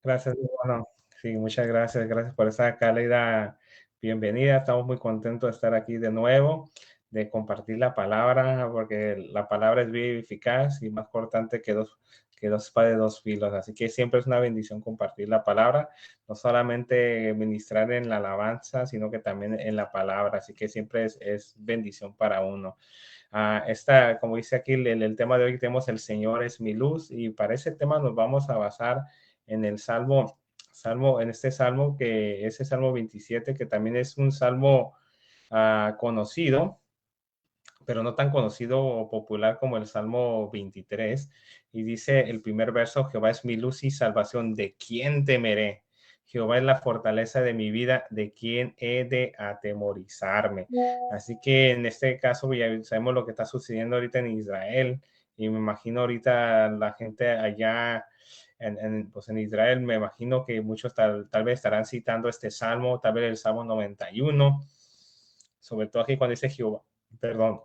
Gracias, hermano. Sí, muchas gracias. Gracias por esa cálida bienvenida. Estamos muy contentos de estar aquí de nuevo, de compartir la palabra, porque la palabra es viva y eficaz y más cortante que dos espadas de dos filos. Así que siempre es una bendición compartir la palabra, no solamente ministrar en la alabanza, sino que también en la palabra. Así que siempre es bendición para uno. Como dice aquí, el tema de hoy tenemos el Señor es mi luz y para ese tema nos vamos a basar en el en este salmo que es el Salmo 27, que también es un salmo conocido, pero no tan conocido o popular como el Salmo 23. Y dice el primer verso, Jehová es mi luz y salvación, ¿de quién temeré? Jehová es la fortaleza de mi vida, ¿de quién he de atemorizarme? Así que en este caso ya sabemos lo que está sucediendo ahorita en Israel y me imagino ahorita la gente allá pues en Israel, me imagino que muchos tal vez estarán citando este salmo, tal vez el Salmo 91, sobre todo aquí cuando dice Jehová, perdón,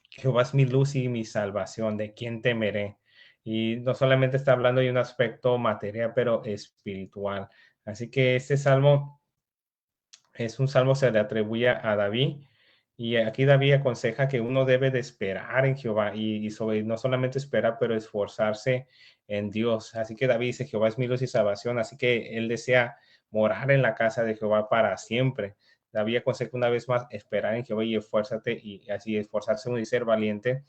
Jehová es mi luz y mi salvación, ¿de quién temeré? Y no solamente está hablando de un aspecto material, pero espiritual. Así que este salmo es un salmo, se le atribuye a David. Y aquí David aconseja que uno debe de esperar en Jehová y sobre, no solamente esperar, pero esforzarse en Dios. Así que David dice, Jehová es mi luz y salvación. Así que él desea morar en la casa de Jehová para siempre. David aconseja una vez más esperar en Jehová y esfuérzate y así esforzarse uno y ser valiente.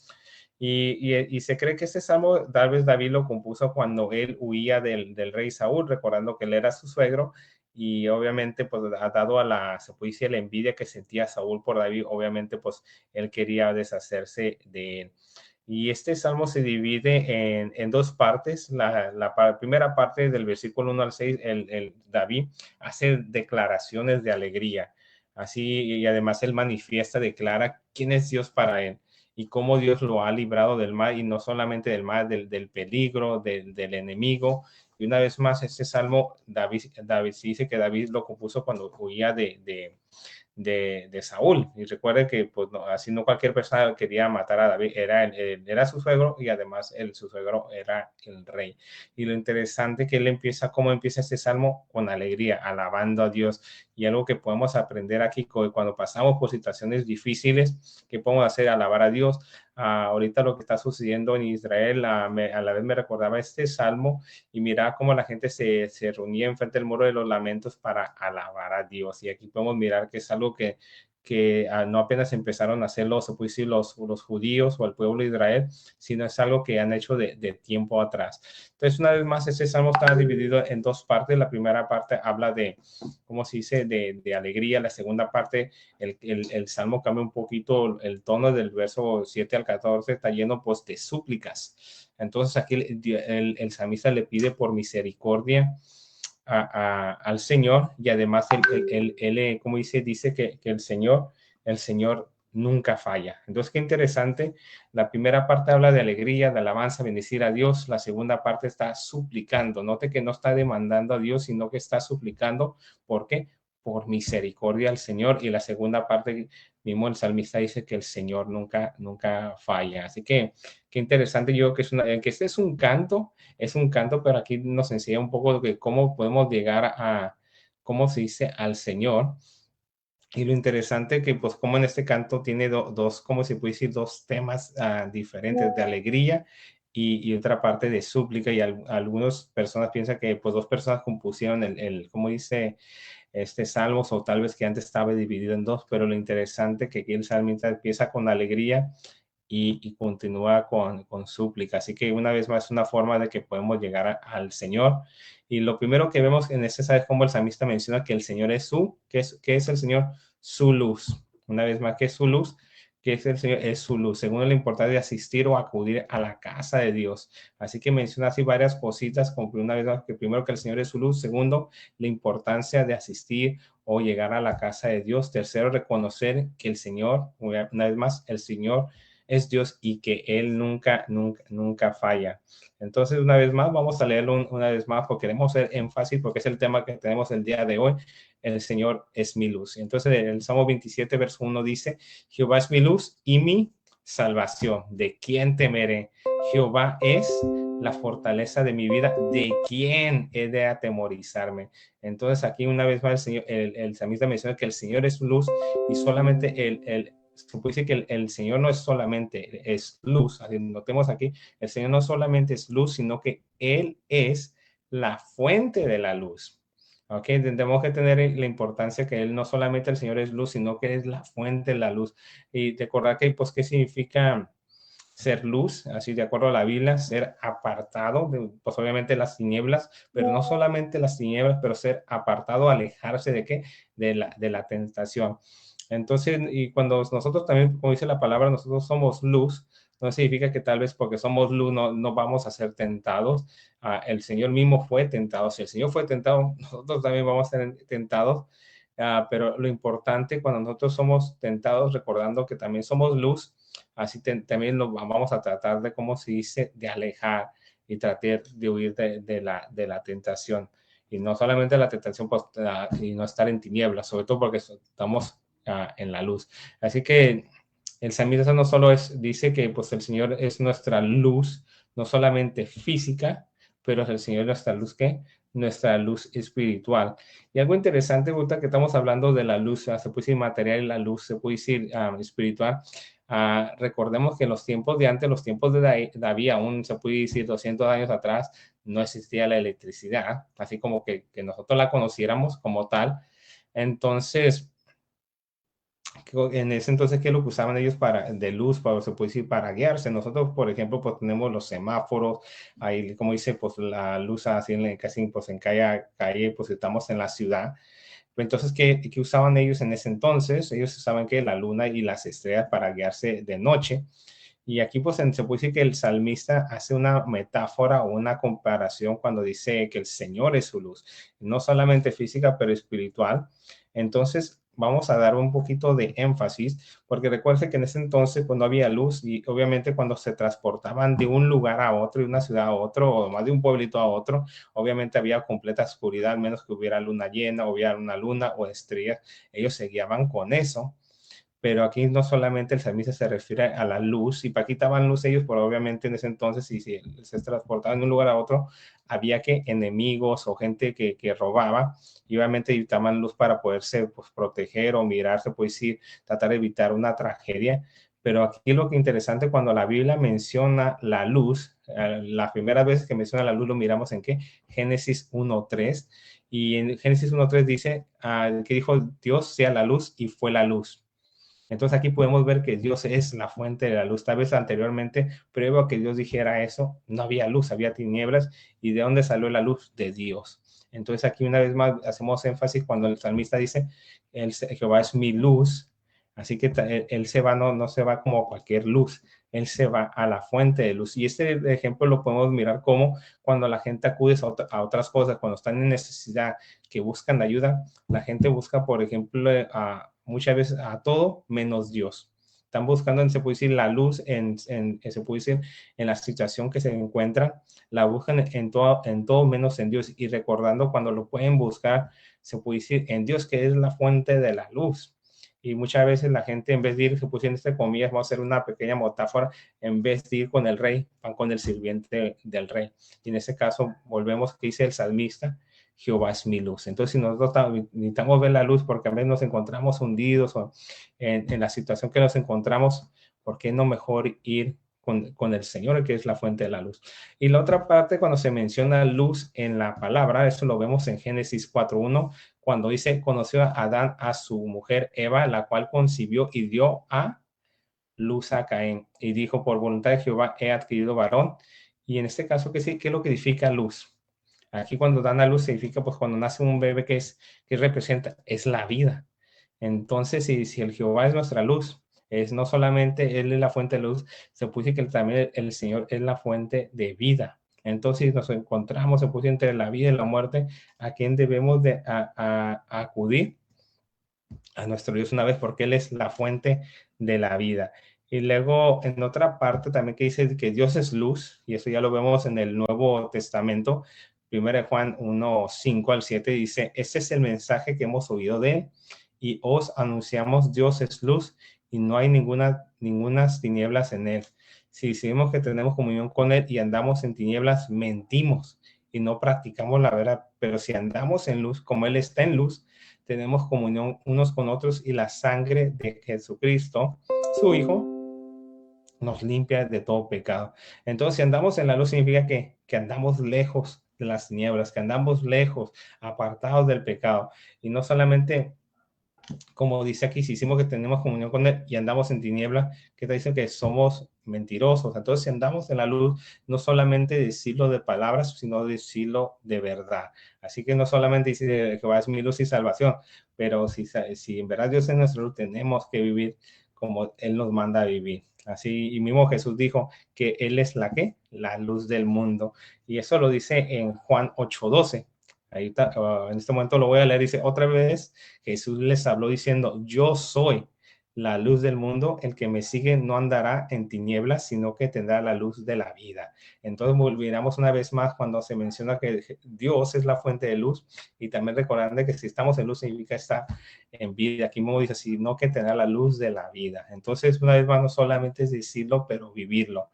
Y se cree que este salmo tal vez David lo compuso cuando él huía del rey Saúl, recordando que él era su suegro y obviamente pues ha dado a se puede decir, la envidia que sentía Saúl por David, obviamente pues él quería deshacerse de él. Y este salmo se divide en dos partes. Primera parte del versículo 1 al 6, David hace declaraciones de alegría. Así, y además él manifiesta, declara quién es Dios para él y cómo Dios lo ha librado del mal, y no solamente del mal, del peligro, del enemigo. Y una vez más, este salmo, David dice que David lo compuso cuando huía de Saúl. Y recuerde que pues, no, así no cualquier persona quería matar a David, era su suegro y además su suegro era el rey. Y lo interesante que él empieza, cómo empieza este salmo con alegría, alabando a Dios. Y algo que podemos aprender aquí cuando pasamos por situaciones difíciles, ¿qué podemos hacer? Alabar a Dios. Ahorita lo que está sucediendo en Israel, a la vez me recordaba este salmo y mira cómo la gente se reunía enfrente del muro de los lamentos para alabar a Dios. Y aquí podemos mirar que es algo que no apenas empezaron a hacerlo, se puede decir, los judíos o el pueblo de Israel, sino es algo que han hecho de tiempo atrás. Entonces, una vez más, ese salmo está dividido en dos partes. La primera parte habla de, ¿cómo se dice?, de alegría. La segunda parte, el salmo cambia un poquito el tono del verso 7 al 14, está lleno pues de súplicas. Entonces aquí el salmista le pide por misericordia al Señor y además como dice que el Señor nunca falla. Entonces, qué interesante. La primera parte habla de alegría, de alabanza, bendecir a Dios. La segunda parte está suplicando. Note que no está demandando a Dios, sino que está suplicando. ¿Por qué? Por misericordia al Señor. Y la segunda parte, mismo el salmista dice que el Señor nunca falla. Así que, qué interesante. Yo que que este es un canto, pero aquí nos enseña un poco de cómo podemos llegar cómo se dice, al Señor. Y lo interesante que, pues, como en este canto tiene dos, como se puede decir, dos temas diferentes de alegría y otra parte de súplica. Y algunas personas piensan que, pues, dos personas compusieron como dice, este salmos, o tal vez que antes estaba dividido en dos, pero lo interesante que aquí el salmista empieza con alegría y continúa con súplica. Así que una vez más, una forma de que podemos llegar al Señor. Y lo primero que vemos en este, ¿sabes cómo el salmista menciona que el Señor es ¿qué es el Señor? Su luz. Una vez más, ¿qué es su luz? Que es el Señor, es su luz, según la importancia de asistir o acudir a la casa de Dios. Así que menciona así varias cositas, como una vez más, que primero que el Señor es su luz, segundo, la importancia de asistir o llegar a la casa de Dios, tercero, reconocer que el Señor, una vez más, el Señor es Dios y que Él nunca falla. Entonces, una vez más, vamos a leerlo una vez más porque queremos hacer énfasis, porque es el tema que tenemos el día de hoy. El Señor es mi luz. Entonces, el Salmo 27, verso 1 dice, Jehová es mi luz y mi salvación. ¿De quién temeré? Jehová es la fortaleza de mi vida, ¿de quién he de atemorizarme? Entonces aquí una vez más el salmista menciona que el Señor es luz y solamente se puede decir que el Señor no es solamente es luz, así notemos aquí, el Señor no solamente es luz, sino que Él es la fuente de la luz. Ok, tenemos que tener la importancia que Él no solamente el Señor es luz, sino que es la fuente de la luz. Y recordar que, pues, ¿qué significa ser luz? Así, de acuerdo a la Biblia, ser apartado, pues obviamente las tinieblas, pero no solamente las tinieblas, pero ser apartado, alejarse de qué? De la tentación. Entonces, y cuando nosotros también, como dice la palabra, nosotros somos luz, no significa que tal vez porque somos luz no vamos a ser tentados. El Señor mismo fue tentado. Si el Señor fue tentado, nosotros también vamos a ser tentados. Pero lo importante cuando nosotros somos tentados, recordando que también somos luz, así también lo vamos a tratar de, como se dice, de alejar y tratar de huir de la tentación. Y no solamente la tentación, pues, y no estar en tinieblas, sobre todo porque estamos en la luz. Así que el salmista no solo dice que pues el Señor es nuestra luz, no solamente física, pero es el Señor nuestra luz, ¿qué? Nuestra luz espiritual. Y algo interesante, ahorita que estamos hablando de la luz, se puede decir material y la luz, se puede decir espiritual. Recordemos que en los tiempos de antes, los tiempos de David, aún se puede decir 200 años atrás, no existía la electricidad, así como que nosotros la conociéramos como tal. Entonces, en ese entonces, ¿qué es lo que usaban ellos de luz, se puede decir, para guiarse? Nosotros, por ejemplo, pues tenemos los semáforos, ahí, como dice, pues la luz así casi pues en calle, pues estamos en la ciudad. Entonces, ¿qué usaban ellos en ese entonces? Ellos usaban que la luna y las estrellas para guiarse de noche. Y aquí pues se puede decir que el salmista hace una metáfora o una comparación cuando dice que el Señor es su luz, no solamente física, pero espiritual. Entonces vamos a dar un poquito de énfasis, porque recuerde que en ese entonces pues no había luz y obviamente cuando se transportaban de un lugar a otro, de una ciudad a otro, o más de un pueblito a otro, obviamente había completa oscuridad, al menos que hubiera luna llena, o hubiera una luna o estrellas, ellos se guiaban con eso. Pero aquí no solamente el salmista se refiere a la luz, y para aquí estaban luz ellos, pero obviamente en ese entonces, si se transportaban de un lugar a otro, había que enemigos o gente que robaba, y obviamente necesitaban luz para poderse pues, proteger o mirarse, pues sí, tratar de evitar una tragedia. Pero aquí lo que es interesante, cuando la Biblia menciona la luz, la primera vez que menciona la luz lo miramos en ¿qué? Génesis 1:3, y en Génesis 1:3 dice que dijo Dios sea la luz y fue la luz. Entonces aquí podemos ver que Dios es la fuente de la luz. Tal vez anteriormente, previo a que Dios dijera eso, no había luz, había tinieblas. ¿Y de dónde salió la luz? De Dios. Entonces aquí una vez más hacemos énfasis cuando el salmista dice, Jehová es mi luz. Así que él se va, no se va como cualquier luz, él se va a la fuente de luz. Y este ejemplo lo podemos mirar como cuando la gente acude a otras cosas, cuando están en necesidad, que buscan ayuda, la gente busca, por ejemplo, muchas veces a todo menos Dios. Están buscando, se puede decir, la luz, se puede decir, en la situación que se encuentran, la buscan en todo menos en Dios. Y recordando cuando lo pueden buscar, se puede decir, en Dios, que es la fuente de la luz. Y muchas veces la gente, en vez de ir, se pusieron este comillas, vamos a hacer una pequeña metáfora, en vez de ir con el rey, van con el sirviente del rey. Y en ese caso, volvemos, que dice el salmista, Jehová es mi luz. Entonces, si nosotros necesitamos ver la luz porque a veces nos encontramos hundidos o en la situación que nos encontramos, ¿por qué no mejor ir con el Señor, que es la fuente de la luz? Y la otra parte, cuando se menciona luz en la palabra, eso lo vemos en Génesis 4:1, cuando dice, conoció a Adán a su mujer Eva, la cual concibió y dio a luz a Caín. Y dijo, por voluntad de Jehová he adquirido varón. Y en este caso, ¿qué es lo que significa luz? Aquí cuando dan a luz significa pues cuando nace un bebé que representa, es la vida. Entonces, si el Jehová es nuestra luz, no solamente Él es la fuente de luz, se puede decir que también el Señor es la fuente de vida. Entonces nos encontramos, se puede entre la vida y la muerte, ¿a quién debemos de acudir? A nuestro Dios una vez, porque Él es la fuente de la vida. Y luego en otra parte también que dice que Dios es luz, y eso ya lo vemos en el Nuevo Testamento, 1 Juan 1:5-7 dice, este es el mensaje que hemos oído de Él, y os anunciamos, Dios es luz, y no hay ninguna tinieblas en Él. Si decimos que tenemos comunión con Él y andamos en tinieblas, mentimos y no practicamos la verdad. Pero si andamos en luz, como Él está en luz, tenemos comunión unos con otros y la sangre de Jesucristo, su Hijo, nos limpia de todo pecado. Entonces, si andamos en la luz, significa que andamos lejos de las tinieblas, que andamos lejos, apartados del pecado. Y no solamente, como dice aquí, si hicimos que tenemos comunión con Él y andamos en tinieblas, que te dicen que somos mentirosos. Entonces, si andamos en la luz, no solamente decirlo de palabras, sino decirlo de verdad. Así que no solamente dice que va es mi luz y salvación, pero si en verdad Dios es nuestra luz, tenemos que vivir como Él nos manda a vivir. Así, y mismo Jesús dijo que Él es la que, la luz del mundo. Y eso lo dice en Juan 8:12. Ahí está, en este momento lo voy a leer. Dice, otra vez Jesús les habló diciendo, yo soy la luz del mundo, el que me sigue no andará en tinieblas, sino que tendrá la luz de la vida. Entonces volviéramos una vez más cuando se menciona que Dios es la fuente de luz, y también recordando que si estamos en luz significa estar en vida. Aquí mismo dice, sino que tendrá la luz de la vida. Entonces una vez más no solamente es decirlo, pero vivirlo.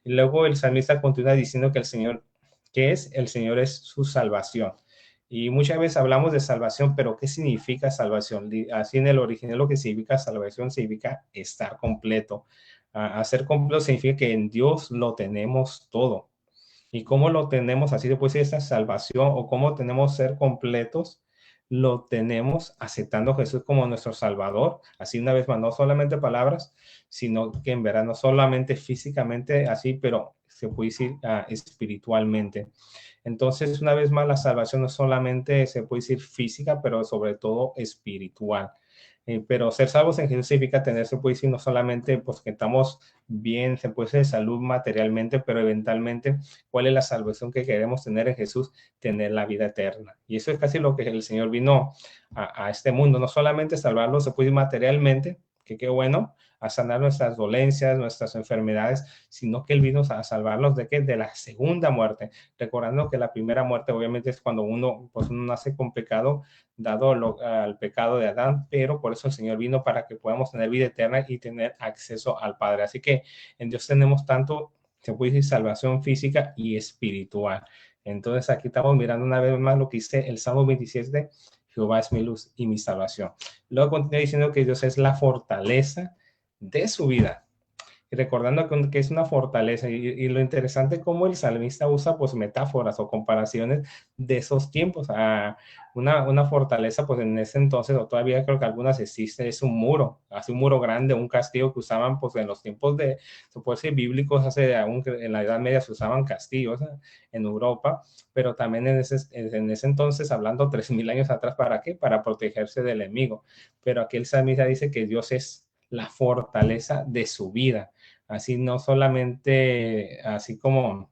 Y luego el salmista continúa diciendo que el Señor, ¿qué es? El Señor es su salvación. Y muchas veces hablamos de salvación, pero ¿qué significa salvación? Así en el original lo que significa salvación significa estar completo. Hacer completo significa que en Dios lo tenemos todo. ¿Y cómo lo tenemos? Así después de esta salvación o cómo tenemos ser completos, lo tenemos aceptando a Jesús como nuestro Salvador. Así una vez más, no solamente palabras, sino que en verdad no solamente físicamente así, pero se puede decir espiritualmente. Entonces, una vez más, la salvación no solamente se puede decir física, pero sobre todo espiritual. Pero ser salvos en Jesús significa tener, se puede decir, no solamente pues que estamos bien, se puede decir de salud materialmente, pero eventualmente, ¿cuál es la salvación que queremos tener en Jesús? Tener la vida eterna. Y eso es casi lo que el Señor vino a este mundo, no solamente salvarlo, se puede decir materialmente, que qué bueno, a sanar nuestras dolencias, nuestras enfermedades, sino que Él vino a salvarlos de qué? De la segunda muerte. Recordando que la primera muerte obviamente es cuando uno, pues uno nace con pecado, dado al pecado de Adán, pero por eso el Señor vino para que podamos tener vida eterna y tener acceso al Padre. Así que en Dios tenemos tanto, se puede decir, salvación física y espiritual. Entonces aquí estamos mirando una vez más lo que dice el Salmo 27, Jehová es mi luz y mi salvación. Luego continúa diciendo que Dios es la fortaleza de su vida. Y recordando que es una fortaleza, y lo interesante es cómo el salmista usa pues metáforas o comparaciones de esos tiempos. Una fortaleza pues en ese entonces, o todavía creo que algunas existen, es un muro, así un muro grande, un castillo que usaban pues en los tiempos de, se puede decir, bíblicos, en la Edad Media se usaban castillos en Europa, pero también en ese entonces, hablando 3000 años atrás, ¿para qué? Para protegerse del enemigo. Pero aquí el salmista dice que Dios es la fortaleza de su vida. Así no solamente, así como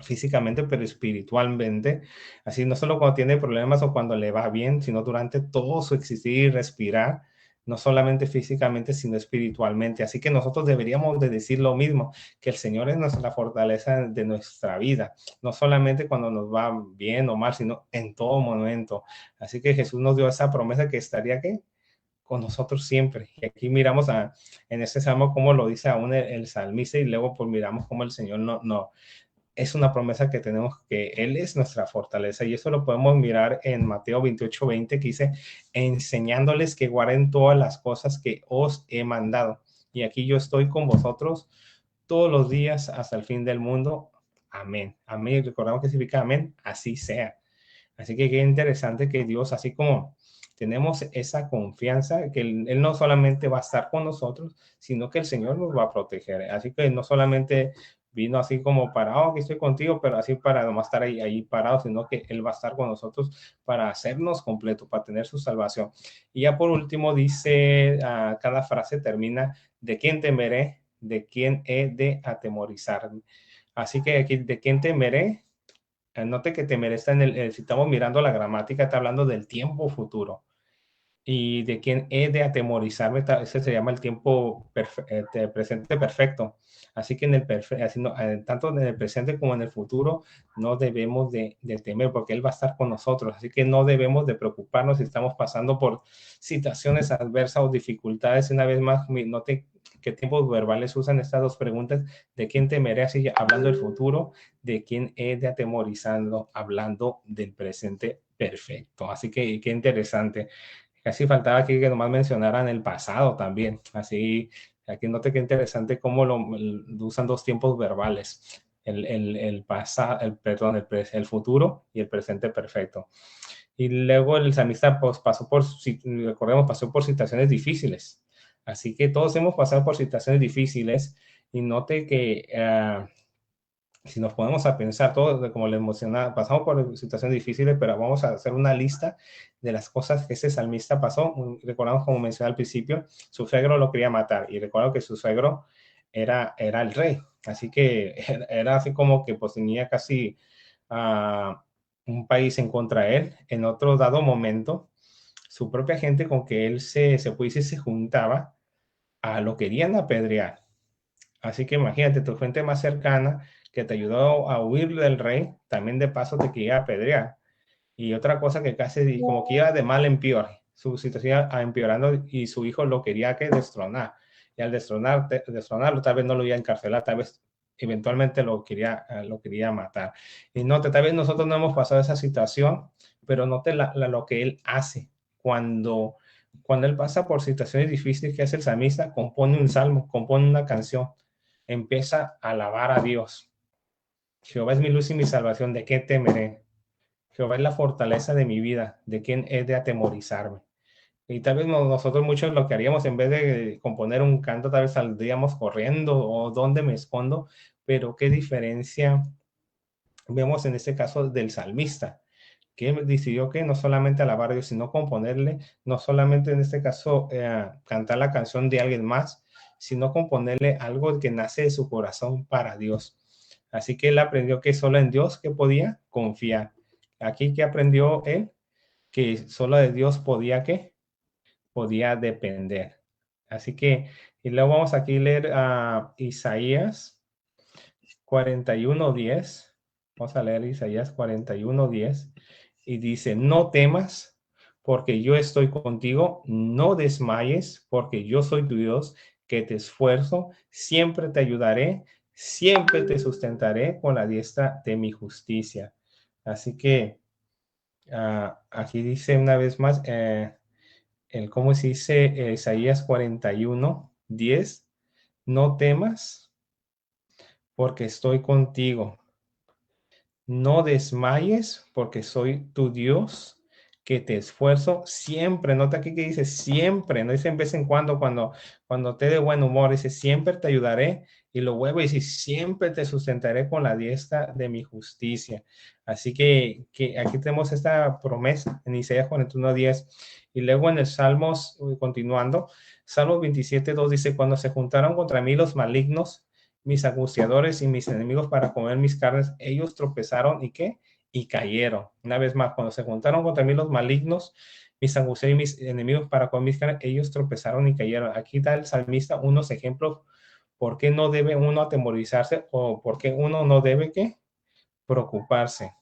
físicamente, pero espiritualmente. Así no solo cuando tiene problemas o cuando le va bien, sino durante todo su existir y respirar, no solamente físicamente, sino espiritualmente. Así que nosotros deberíamos de decir lo mismo, que el Señor es nuestra fortaleza de nuestra vida, no solamente cuando nos va bien o mal, sino en todo momento. Así que Jesús nos dio esa promesa que estaría aquí con nosotros siempre. Y aquí miramos en este salmo cómo lo dice aún el salmista, y luego pues miramos cómo el Señor no es una promesa que tenemos, que Él es nuestra fortaleza. Y eso lo podemos mirar en Mateo 28:20, que dice, enseñándoles que guarden todas las cosas que os he mandado. Y aquí yo estoy con vosotros todos los días hasta el fin del mundo. Amén. Amén. Recordamos que significa amén, así sea. Así que qué interesante que Dios, así como tenemos esa confianza, que Él no solamente va a estar con nosotros, sino que el Señor nos va a proteger. Así que no solamente vino así como para, oh, que estoy contigo, pero así para nomás estar ahí parado, sino que Él va a estar con nosotros para hacernos completos, para tener su salvación. Y ya por último dice, cada frase termina, ¿de quién temeré? ¿De quién he de atemorizarme? Así que aquí, ¿de quién temeré? Note que temer está si estamos mirando la gramática, está hablando del tiempo futuro. Y de quién he de atemorizarme, ese se llama el tiempo presente perfecto. Así que tanto en el presente como en el futuro, no debemos de temer, porque Él va a estar con nosotros. Así que no debemos de preocuparnos si estamos pasando por situaciones adversas o dificultades. Una vez más, note qué tiempos verbales usan estas dos preguntas. ¿De quién temeré? Así hablando del futuro. ¿De quién he de atemorizarlo? Hablando del presente perfecto. Así que qué interesante. Casi faltaba aquí que nomás mencionaran el pasado también. Así, aquí note qué interesante cómo lo usan dos tiempos verbales. El pasado, perdón, el futuro y el presente perfecto. Y luego el salmista pues, pasó por, recordemos, pasó por situaciones difíciles. Así que todos hemos pasado por situaciones difíciles y note que si nos ponemos a pensar, todos, como le mencionaba, pasamos por situaciones difíciles, pero vamos a hacer una lista de las cosas que ese salmista pasó. Recordamos, como mencioné al principio, su suegro lo quería matar y recuerdo que su suegro era el rey. Así que era así como que pues tenía casi un país en contra de él. En otro dado momento, su propia gente con que él se juntaba, lo querían apedrear. Así que imagínate, tu gente más cercana que te ayudó a huir del rey, también de paso te quería apedrear. Y otra cosa que casi como que iba de mal en peor, su situación iba empeorando y su hijo lo quería que destronar. Y al destronarlo, tal vez no lo iba a encarcelar, tal vez eventualmente lo quería matar. Y note, tal vez nosotros no hemos pasado esa situación, pero note lo que él hace cuando él pasa por situaciones difíciles. Que hace el salmista? Compone un salmo, compone una canción, empieza a alabar a Dios. Jehová es mi luz y mi salvación, ¿de qué temeré? Jehová es la fortaleza de mi vida, ¿de quién he de atemorizarme? Y tal vez nosotros muchos lo que haríamos, en vez de componer un canto, tal vez saldríamos corriendo o dónde me escondo, pero qué diferencia vemos en este caso del salmista, que decidió que no solamente alabar a Dios, sino componerle, no solamente en este caso cantar la canción de alguien más, sino componerle algo que nace de su corazón para Dios. Así que él aprendió que solo en Dios que podía confiar. Aquí que aprendió él, que solo de Dios podía depender. Así que, y luego vamos aquí a leer a Isaías 41:10. Vamos a leer Isaías 41:10 y dice: no temas, porque yo estoy contigo, no desmayes, porque yo soy tu Dios, que te esfuerzo, siempre te ayudaré, siempre te sustentaré con la diestra de mi justicia. Así que aquí dice una vez más, ¿cómo se dice? Isaías 41:10, no temas, porque estoy contigo. No desmayes, porque soy tu Dios, que te esfuerzo siempre. Nota aquí que dice siempre, no dice en vez en cuando te dé buen humor, dice siempre te ayudaré. Y lo vuelvo y dice siempre te sustentaré con la diestra de mi justicia. Así que aquí tenemos esta promesa en Isaías 41:10. Y luego en el Salmos, continuando, Salmos 27:2 dice: cuando se juntaron contra mí los malignos, mis angustiadores y mis enemigos para comer mis carnes, ellos tropezaron y ¿qué? Y cayeron. Una vez más, cuando se juntaron contra mí los malignos, mis angustiadores y mis enemigos para comer mis carnes, ellos tropezaron y cayeron. Aquí da el salmista unos ejemplos por qué no debe uno atemorizarse o por qué uno no debe ¿qué? Preocuparse.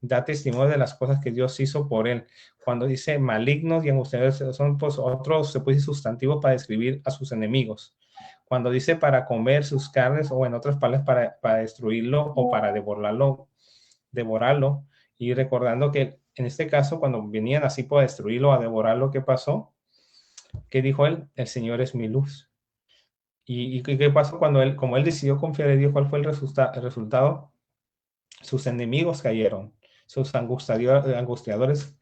Da testimonio de las cosas que Dios hizo por él. Cuando dice malignos y angustiadores, son pues otros, se puede decir, sustantivos para describir a sus enemigos. Cuando dice para comer sus carnes, o en otras palabras, para destruirlo o para devorarlo, y recordando que en este caso, cuando venían así para destruirlo, a devorarlo, ¿qué pasó? ¿Qué dijo él? El Señor es mi luz. ¿Y qué pasó cuando él, como él decidió confiar en Dios? ¿Cuál fue el resultado? Sus enemigos cayeron, sus angustiadores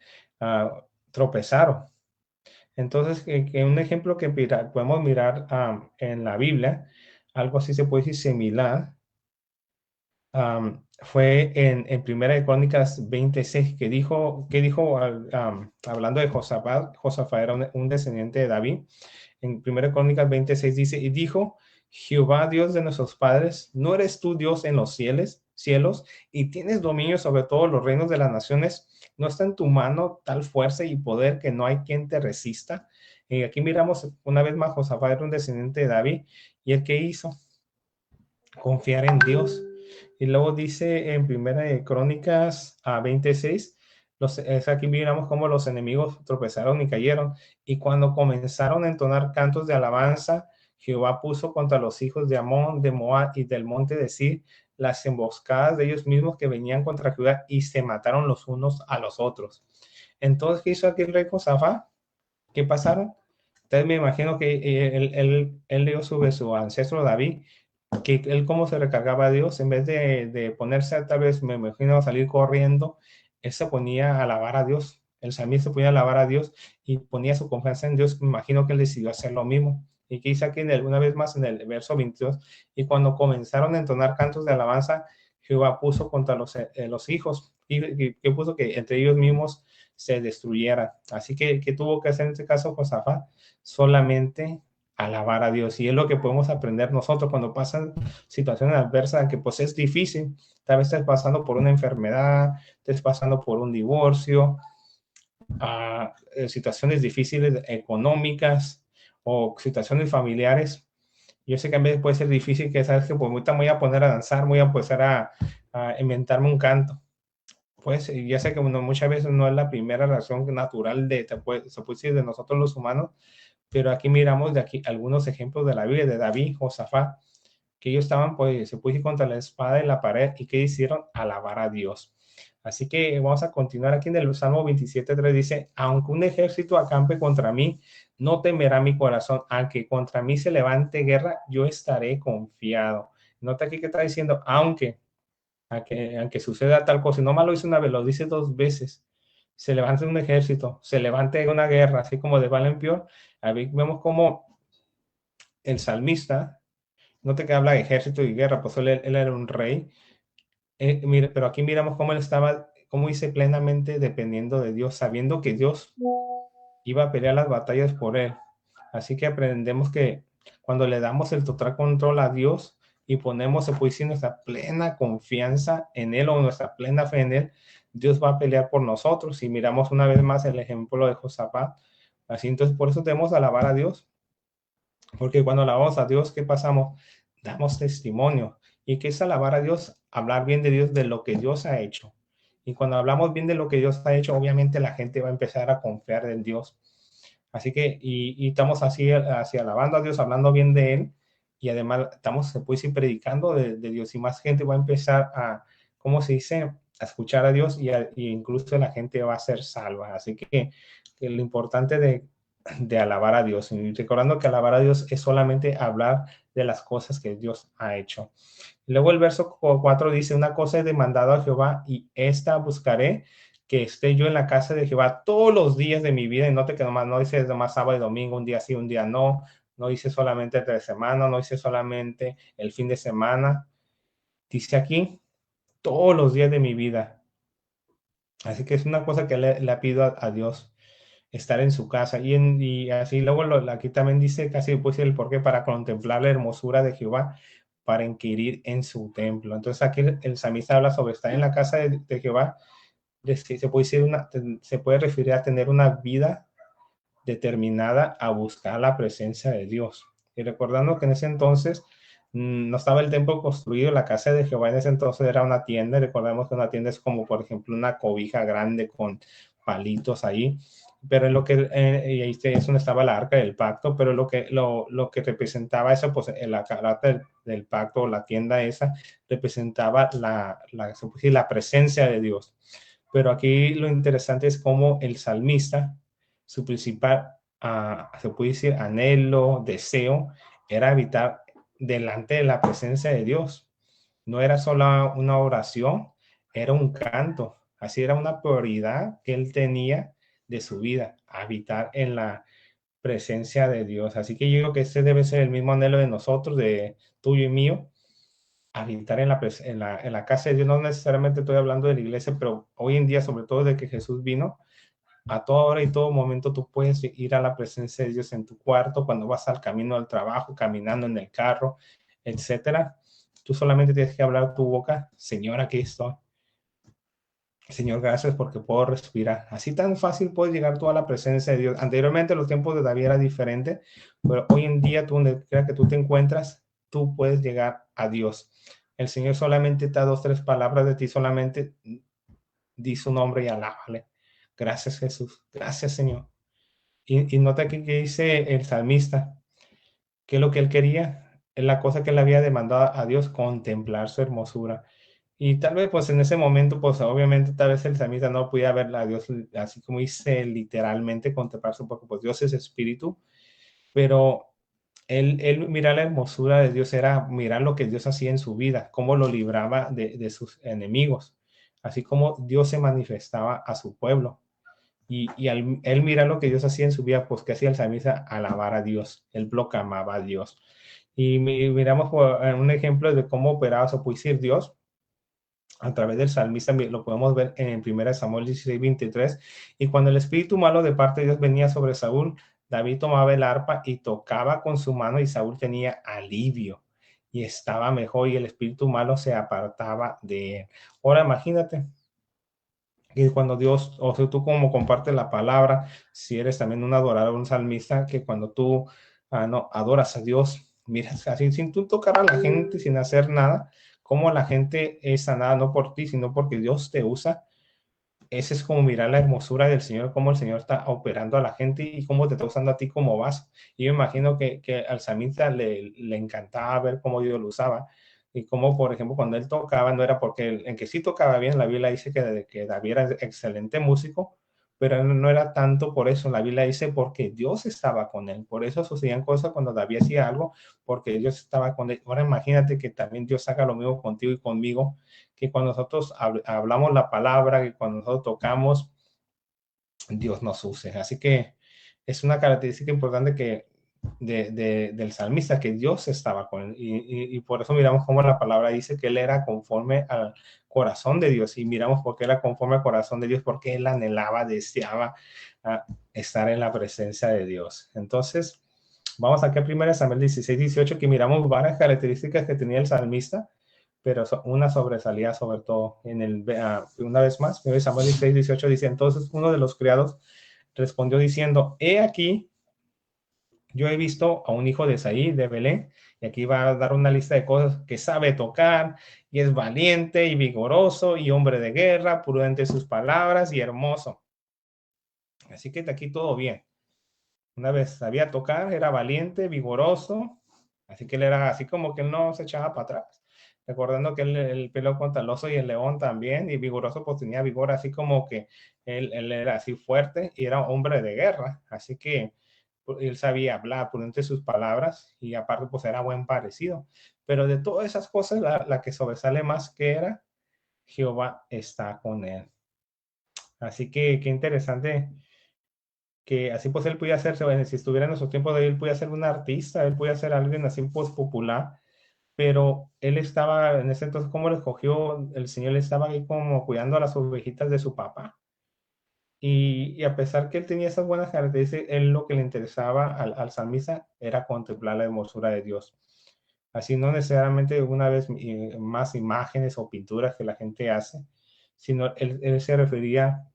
tropezaron. Entonces, que un ejemplo que podemos mirar en la Biblia, algo así se puede decir similar, fue en Primera de Crónicas 26, que dijo hablando de Josafat. Josafat era un descendiente de David. En Primera de Crónicas 26 dice: y dijo Jehová, Dios de nuestros padres, ¿no eres tú Dios en los cielos y tienes dominio sobre todos los reinos de las naciones? ¿No está en tu mano tal fuerza y poder que no hay quien te resista? Y aquí miramos una vez más, Josafat era un descendiente de David, y el que hizo confiar en Dios. Y luego dice en Primera de Crónicas 26, aquí miramos cómo los enemigos tropezaron y cayeron. Y cuando comenzaron a entonar cantos de alabanza, Jehová puso contra los hijos de Amón, de Moab y del monte de Sir las emboscadas de ellos mismos que venían contra Judá y se mataron los unos a los otros. Entonces, ¿qué hizo aquí el rey Josafat? ¿Qué pasaron? Entonces me imagino que él leyó sobre su ancestro David, que él cómo se recargaba a Dios, en vez de ponerse tal vez, me imagino, a salir corriendo, él se ponía a alabar a Dios. El salmista se ponía a alabar a Dios y ponía su confianza en Dios. Me imagino que él decidió hacer lo mismo. Y que dice aquí una vez más en el verso 22, y cuando comenzaron a entonar cantos de alabanza, Jehová puso contra los hijos, y que puso que entre ellos mismos se destruyeran. Así que, ¿qué tuvo que hacer en este caso Josafat? Solamente alabar a Dios. Y es lo que podemos aprender nosotros cuando pasan situaciones adversas, que pues es difícil. Tal vez estés pasando por una enfermedad, estés pasando por un divorcio, situaciones difíciles económicas o situaciones familiares. Yo sé que a veces puede ser difícil, que sabes que pues ahorita me voy a poner a danzar, voy a empezar a inventarme un canto. Pues ya sé que muchas veces no es la primera reacción natural se puede decir, de nosotros los humanos, pero aquí miramos de aquí algunos ejemplos de la Biblia, de David, Josafat, que ellos estaban, pues, se pusieron contra la espada en la pared y que hicieron alabar a Dios. Así que vamos a continuar aquí en el Salmo 27:3 dice, aunque un ejército acampe contra mí, no temerá mi corazón, aunque contra mí se levante guerra, yo estaré confiado. Nota aquí que está diciendo, aunque suceda tal cosa, y no más lo dice una vez, lo dice dos veces, se levante un ejército, se levante una guerra, así como de mal en peor. Ahí vemos como el salmista, no te que habla de ejército y guerra, pues él era un rey. Mire, pero aquí miramos cómo él estaba, como dice, plenamente dependiendo de Dios, sabiendo que Dios iba a pelear las batallas por él. Así que aprendemos que cuando le damos el total control a Dios y ponemos, se puede decir, nuestra plena confianza en Él o nuestra plena fe en Él, Dios va a pelear por nosotros. Y miramos una vez más el ejemplo de Josafat. Así, entonces, por eso debemos alabar a Dios, porque cuando alabamos a Dios, ¿qué pasamos? Damos testimonio. ¿Y qué es alabar a Dios? Hablar bien de Dios, de lo que Dios ha hecho. Y cuando hablamos bien de lo que Dios ha hecho, obviamente la gente va a empezar a confiar en Dios. Así que, y estamos así alabando a Dios, hablando bien de Él, y además estamos, se puede decir, predicando de Dios, y más gente va a empezar ¿cómo se dice? A escuchar a Dios, y incluso la gente va a ser salva. Así que lo importante de alabar a Dios, y recordando que alabar a Dios es solamente hablar de las cosas que Dios ha hecho. Luego el verso 4 dice, una cosa he demandado a Jehová y esta buscaré, que esté yo en la casa de Jehová todos los días de mi vida. Y note que nomás no dice nomás sábado y domingo, un día sí, un día no. No dice solamente entre semana, no dice solamente el fin de semana. Dice aquí, todos los días de mi vida. Así que es una cosa que le pido a Dios, estar en su casa. Y así luego aquí también dice, casi pues el porqué, para contemplar la hermosura de Jehová, para inquirir en su templo. Entonces aquí el salmista habla sobre estar en la casa de Jehová. Se puede decir se puede referir a tener una vida determinada a buscar la presencia de Dios. Y recordando que en ese entonces no estaba el templo construido, la casa de Jehová en ese entonces era una tienda. Recordemos que una tienda es como, por ejemplo, una cobija grande con palitos ahí, pero en lo que, y ahí es donde estaba la arca del pacto, pero lo que representaba eso, pues la carata del pacto, la tienda esa, representaba la presencia de Dios. Pero aquí lo interesante es cómo el salmista, su principal, se puede decir, anhelo, deseo, era habitar delante de la presencia de Dios. No era solo una oración, era un canto. Así era una prioridad que él tenía de su vida, habitar en la presencia de Dios. Así que yo creo que ese debe ser el mismo anhelo de nosotros, de tuyo y mío, habitar en la casa de Dios. No necesariamente estoy hablando de la iglesia, pero hoy en día, sobre todo de que Jesús vino, a toda hora y todo momento tú puedes ir a la presencia de Dios en tu cuarto, cuando vas al camino al trabajo, caminando en el carro, etcétera. Tú solamente tienes que hablar tu boca, Señor, aquí estoy. Señor, gracias porque puedo respirar. Así tan fácil puedes llegar tú a la presencia de Dios. Anteriormente los tiempos de David era diferente, pero hoy en día, tú donde quiera que tú te encuentras, tú puedes llegar a Dios. El Señor solamente te da 2, 3 palabras de ti, solamente di su nombre y alábale. Gracias, Jesús. Gracias, Señor. Y nota aquí que dice el salmista, ¿Qué es lo que él quería? Es la cosa que él había demandado a Dios, contemplar su hermosura. Y tal vez, pues en ese momento, pues obviamente, tal vez el samita no podía ver a Dios así como dice literalmente contemplar su, porque pues Dios es espíritu, pero él mirar la hermosura de Dios era mirar lo que Dios hacía en su vida, cómo lo libraba de sus enemigos, así como Dios se manifestaba a su pueblo. Y al él mirar lo que Dios hacía en su vida, pues que hacía el salmista alabar a Dios, él proclamaba a Dios. Y miramos por, un ejemplo de cómo operaba su puede decir Dios a través del salmista, lo podemos ver en 1 Samuel 16:23. Y cuando el espíritu malo de parte de Dios venía sobre Saúl, David tomaba el arpa y tocaba con su mano y Saúl tenía alivio y estaba mejor y el espíritu malo se apartaba de él. Ahora imagínate que cuando Dios, o sea, tú como compartes la palabra, si eres también un adorador, un salmista, que cuando tú no, adoras a Dios, miras así, sin tú tocar a la gente, sin hacer nada, como la gente es sanada no por ti, sino porque Dios te usa. Ese es como mirar la hermosura del Señor, cómo el Señor está operando a la gente y cómo te está usando a ti como vas. Y yo imagino que al samita le encantaba ver cómo Dios lo usaba y cómo, por ejemplo, cuando él tocaba, no era porque en que sí tocaba bien, la Biblia dice que David era excelente músico, pero no era tanto por eso, la Biblia dice porque Dios estaba con él, por eso sucedían cosas cuando David hacía algo, porque Dios estaba con él. Ahora imagínate que también Dios haga lo mismo contigo y conmigo, que cuando nosotros hablamos la palabra, que cuando nosotros tocamos, Dios nos use. Así que es una característica importante que del salmista, que Dios estaba con él. Y por eso miramos cómo la palabra dice que él era conforme al corazón de Dios. Y miramos por qué era conforme al corazón de Dios, porque él anhelaba, deseaba estar en la presencia de Dios. Entonces, vamos aquí a 1 Samuel 16:18, que miramos varias características que tenía el salmista, pero una sobresalía sobre todo. Una vez más, 1 Samuel 16:18 dice, entonces uno de los criados respondió diciendo, he aquí, yo he visto a un hijo de Isaí, de Belén, y aquí va a dar una lista de cosas que sabe tocar, y es valiente y vigoroso, y hombre de guerra, prudente sus palabras, y hermoso. Así que de aquí todo bien. Una vez sabía tocar, era valiente, vigoroso, así que él era así como que él no se echaba para atrás. Recordando que él peleó contra el oso y el león también, y vigoroso pues tenía vigor, así como que él era así fuerte y era hombre de guerra, así que él sabía hablar prudente sus palabras y aparte pues era buen parecido. Pero de todas esas cosas, la que sobresale más que era, Jehová está con él. Así que qué interesante que así pues él podía hacerse, bueno, si estuviera en nuestro tiempo de él, podía ser un artista, él podía ser alguien así pues popular, pero él estaba en ese entonces, como lo escogió, el Señor le estaba ahí como cuidando a las ovejitas de su papá. Y a pesar que él tenía esas buenas características, él lo que le interesaba al salmista era contemplar la hermosura de Dios. Así no necesariamente una vez más imágenes o pinturas que la gente hace, sino él se refería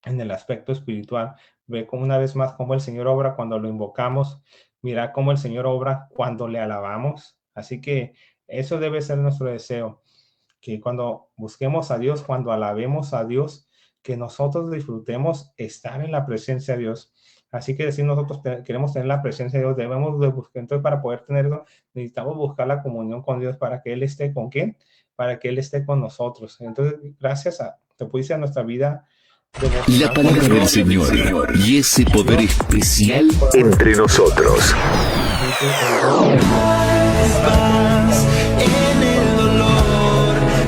en el aspecto espiritual. Ve como una vez más cómo el Señor obra cuando lo invocamos, mira cómo el Señor obra cuando le alabamos. Así que eso debe ser nuestro deseo, que cuando busquemos a Dios, cuando alabemos a Dios, que nosotros disfrutemos estar en la presencia de Dios. Así que si nosotros queremos tener la presencia de Dios, debemos de buscar, entonces para poder tenerlo, necesitamos buscar la comunión con Dios para que Él esté con quién, para que Él esté con nosotros. Entonces, gracias a, te puse a nuestra vida La devocional con palabra del Dios, Señor y ese poder Dios, especial podemos entre nosotros. sentir el gozo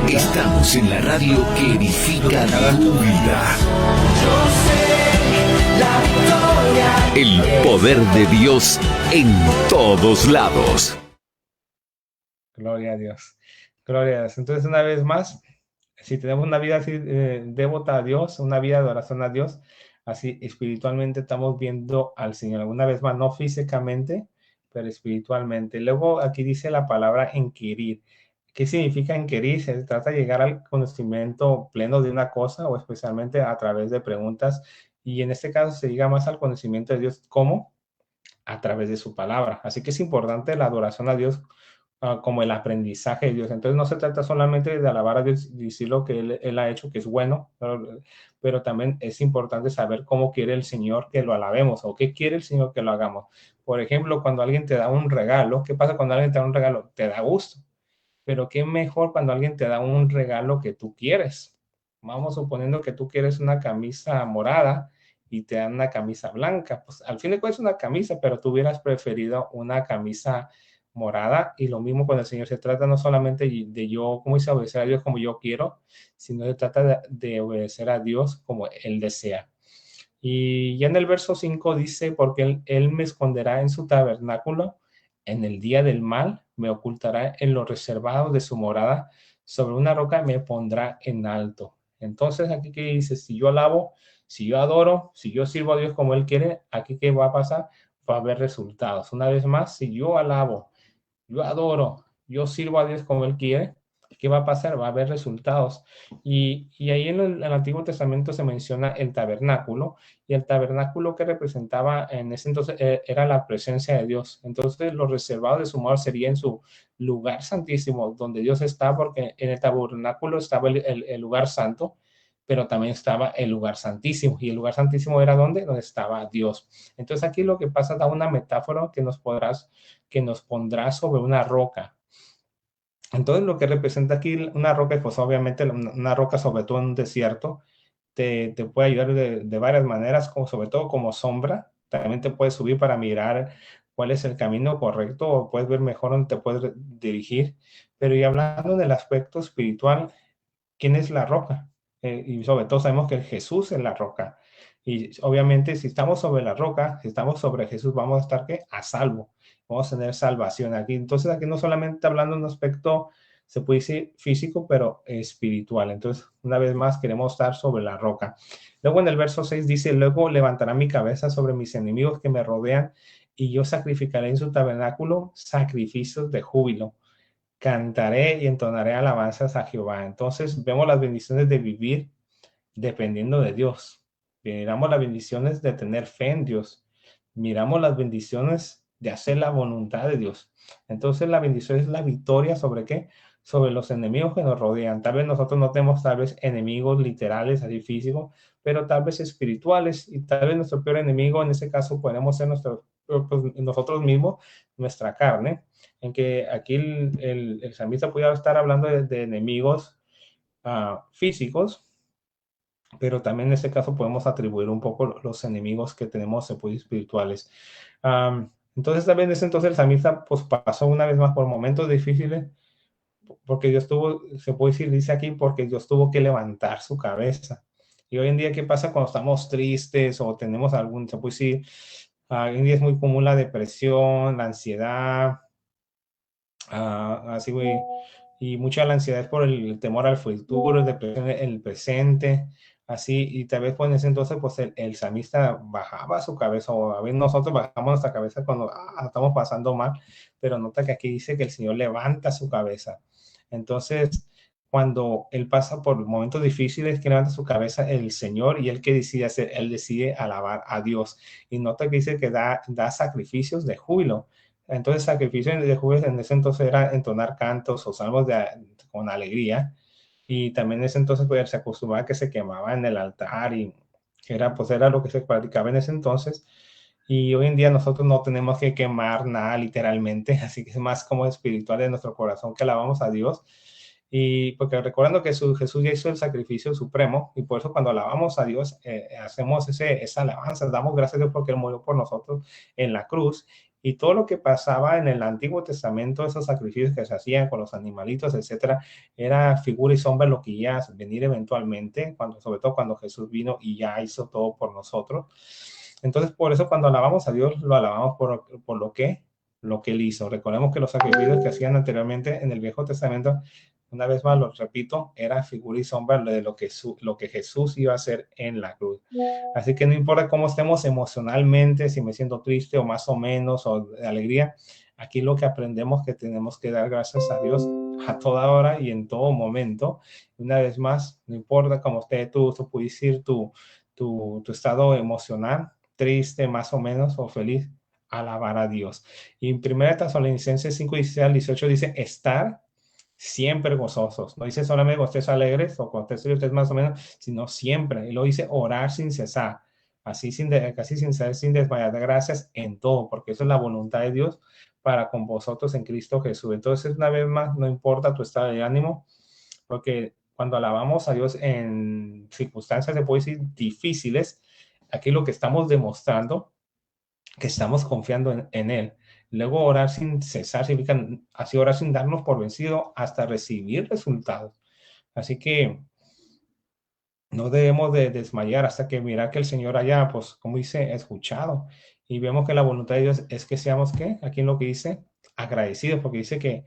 Estamos en la radio que edifica tu vida. El poder de Dios en todos lados. Gloria a Dios. Gloria a Dios. Entonces, una vez más, si tenemos una vida así devota a Dios, una vida de adoración a Dios, así espiritualmente estamos viendo al Señor. Una vez más, no físicamente, pero espiritualmente. Luego aquí dice la palabra inquirir. ¿Qué significa inquirir? Se trata de llegar al conocimiento pleno de una cosa o especialmente a través de preguntas. Y en este caso se llega más al conocimiento de Dios. ¿Cómo? A través de su palabra. Así que es importante la adoración a Dios como el aprendizaje de Dios. Entonces no se trata solamente de alabar a Dios y decir lo que él ha hecho, que es bueno, pero también es importante saber cómo quiere el Señor que lo alabemos o qué quiere el Señor que lo hagamos. Por ejemplo, cuando alguien te da un regalo, ¿qué pasa cuando alguien te da un regalo? Te da gusto, pero qué mejor cuando alguien te da un regalo que tú quieres. Vamos suponiendo que tú quieres una camisa morada y te dan una camisa blanca. Pues al fin de cuentas es una camisa, pero tú hubieras preferido una camisa morada. Y lo mismo con el Señor. Se trata no solamente de yo, como dice, obedecer a Dios como yo quiero, sino se trata de obedecer a Dios como Él desea. Y ya en el verso 5 dice, porque él me esconderá en su tabernáculo, en el día del mal, me ocultará en lo reservado de su morada, sobre una roca me pondrá en alto. Entonces aquí que dice, si yo alabo, si yo adoro, si yo sirvo a Dios como Él quiere, aquí qué va a pasar, va a haber resultados. Una vez más, si yo alabo, yo adoro, yo sirvo a Dios como Él quiere, ¿qué va a pasar? Va a haber resultados. Y ahí en el Antiguo Testamento se menciona el tabernáculo, y el tabernáculo que representaba en ese entonces era la presencia de Dios. Entonces, lo reservado de su amor sería en su lugar santísimo, donde Dios está, porque en el tabernáculo estaba el lugar santo, pero también estaba el lugar santísimo. ¿Y el lugar santísimo era dónde? Donde estaba Dios. Entonces, aquí lo que pasa da una metáfora que nos pondrá sobre una roca. Entonces, lo que representa aquí una roca, pues obviamente una roca, sobre todo en un desierto, te puede ayudar de varias maneras, como sobre todo como sombra. También te puedes subir para mirar cuál es el camino correcto o puedes ver mejor dónde te puedes dirigir. Pero y hablando del aspecto espiritual, ¿quién es la roca? Y sobre todo sabemos que Jesús es la roca. Y obviamente si estamos sobre la roca, si estamos sobre Jesús, vamos a estar ¿qué? A salvo. Vamos a tener salvación aquí. Entonces aquí no solamente hablando de un aspecto, se puede decir físico, pero espiritual. Entonces, una vez más, queremos estar sobre la roca. Luego en el verso 6 dice, luego levantará mi cabeza sobre mis enemigos que me rodean y yo sacrificaré en su tabernáculo sacrificios de júbilo, cantaré y entonaré alabanzas a Jehová. Entonces vemos las bendiciones de vivir dependiendo de Dios. Miramos las bendiciones de tener fe en Dios. Miramos las bendiciones de hacer la voluntad de Dios. Entonces la bendición es la victoria sobre qué? Sobre los enemigos que nos rodean. Tal vez nosotros no tenemos tal vez enemigos literales, así físicos, pero tal vez espirituales. Y tal vez nuestro peor enemigo en ese caso podemos ser nosotros mismos, nuestra carne, en que aquí el salmista puede estar hablando de enemigos físicos, pero también en este caso podemos atribuir un poco los enemigos que tenemos espirituales. Entonces también ese entonces el salmista pues pasó una vez más por momentos difíciles, porque Dios tuvo, se puede decir, dice aquí, porque Dios tuvo que levantar su cabeza. Y hoy en día, ¿qué pasa cuando estamos tristes o tenemos algún, se puede decir, hoy en día es muy común la depresión, la ansiedad, así, güey, y mucha la ansiedad es por el temor al futuro, el depresión en el presente, así, y tal vez pues en ese entonces pues el salmista bajaba su cabeza, o a veces nosotros bajamos nuestra cabeza cuando estamos pasando mal, pero nota que aquí dice que el Señor levanta su cabeza. Entonces, cuando él pasa por momentos difíciles, que levanta su cabeza el Señor, y él que decide hacer, él decide alabar a Dios. Y nota que dice que da sacrificios de júbilo. Entonces, sacrificio de júbilo en ese entonces era entonar cantos o salmos con alegría. Y también en ese entonces pues, se acostumbraba a que se quemaba en el altar, y era lo que se practicaba en ese entonces. Y hoy en día nosotros no tenemos que quemar nada literalmente, así que es más como espiritual de nuestro corazón que alabamos a Dios. Y porque recordando que Jesús ya hizo el sacrificio supremo, y por eso cuando alabamos a Dios, hacemos esa alabanza, damos gracias a Dios porque Él murió por nosotros en la cruz. Y todo lo que pasaba en el Antiguo Testamento, esos sacrificios que se hacían con los animalitos, etcétera, era figura y sombra de lo que iba a venir eventualmente, sobre todo cuando Jesús vino y ya hizo todo por nosotros. Entonces, por eso cuando alabamos a Dios, lo alabamos por lo que Él hizo. Recordemos que los sacrificios que hacían anteriormente en el Viejo Testamento, una vez más lo repito, era figura y sombra de lo que Jesús iba a hacer en la cruz. Así que no importa cómo estemos emocionalmente, si me siento triste o más o menos, o de alegría, aquí lo que aprendemos que tenemos que dar gracias a Dios a toda hora y en todo momento. Una vez más, no importa cómo esté tú puedes decir tu estado emocional, triste más o menos o feliz, alabar a Dios. Y en 1 Tesalonicenses 5:16 al 18 dice, estar siempre gozosos. No dice solamente cuando estés alegres o cuando estés más o menos, sino siempre. Y lo dice orar sin cesar, así casi sin cesar, sin desmayar de gracias en todo, porque eso es la voluntad de Dios para con vosotros en Cristo Jesús. Entonces, una vez más, no importa tu estado de ánimo, porque cuando alabamos a Dios en circunstancias, se puede decir, difíciles, aquí lo que estamos demostrando que estamos confiando en Él. Luego orar sin cesar significa así orar sin darnos por vencido hasta recibir resultados. Así que no debemos de desmayar hasta que mira que el Señor haya, pues, como dice, escuchado. Y vemos que la voluntad de Dios es que seamos, ¿qué? Aquí en lo que dice, agradecidos, porque dice que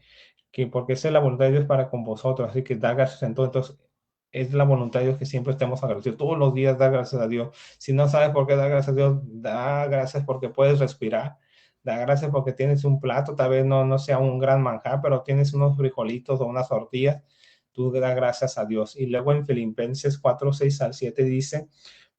porque esa es la voluntad de Dios para con vosotros. Así que da gracias en todo. Entonces, es la voluntad de Dios que siempre estemos agradecidos. Todos los días da gracias a Dios. Si no sabes por qué da gracias a Dios, da gracias porque puedes respirar. Da gracias porque tienes un plato, tal vez no sea un gran manjar, pero tienes unos frijolitos o unas tortillas. Tú da gracias a Dios. Y luego en Filipenses 4:6 al 7 dice,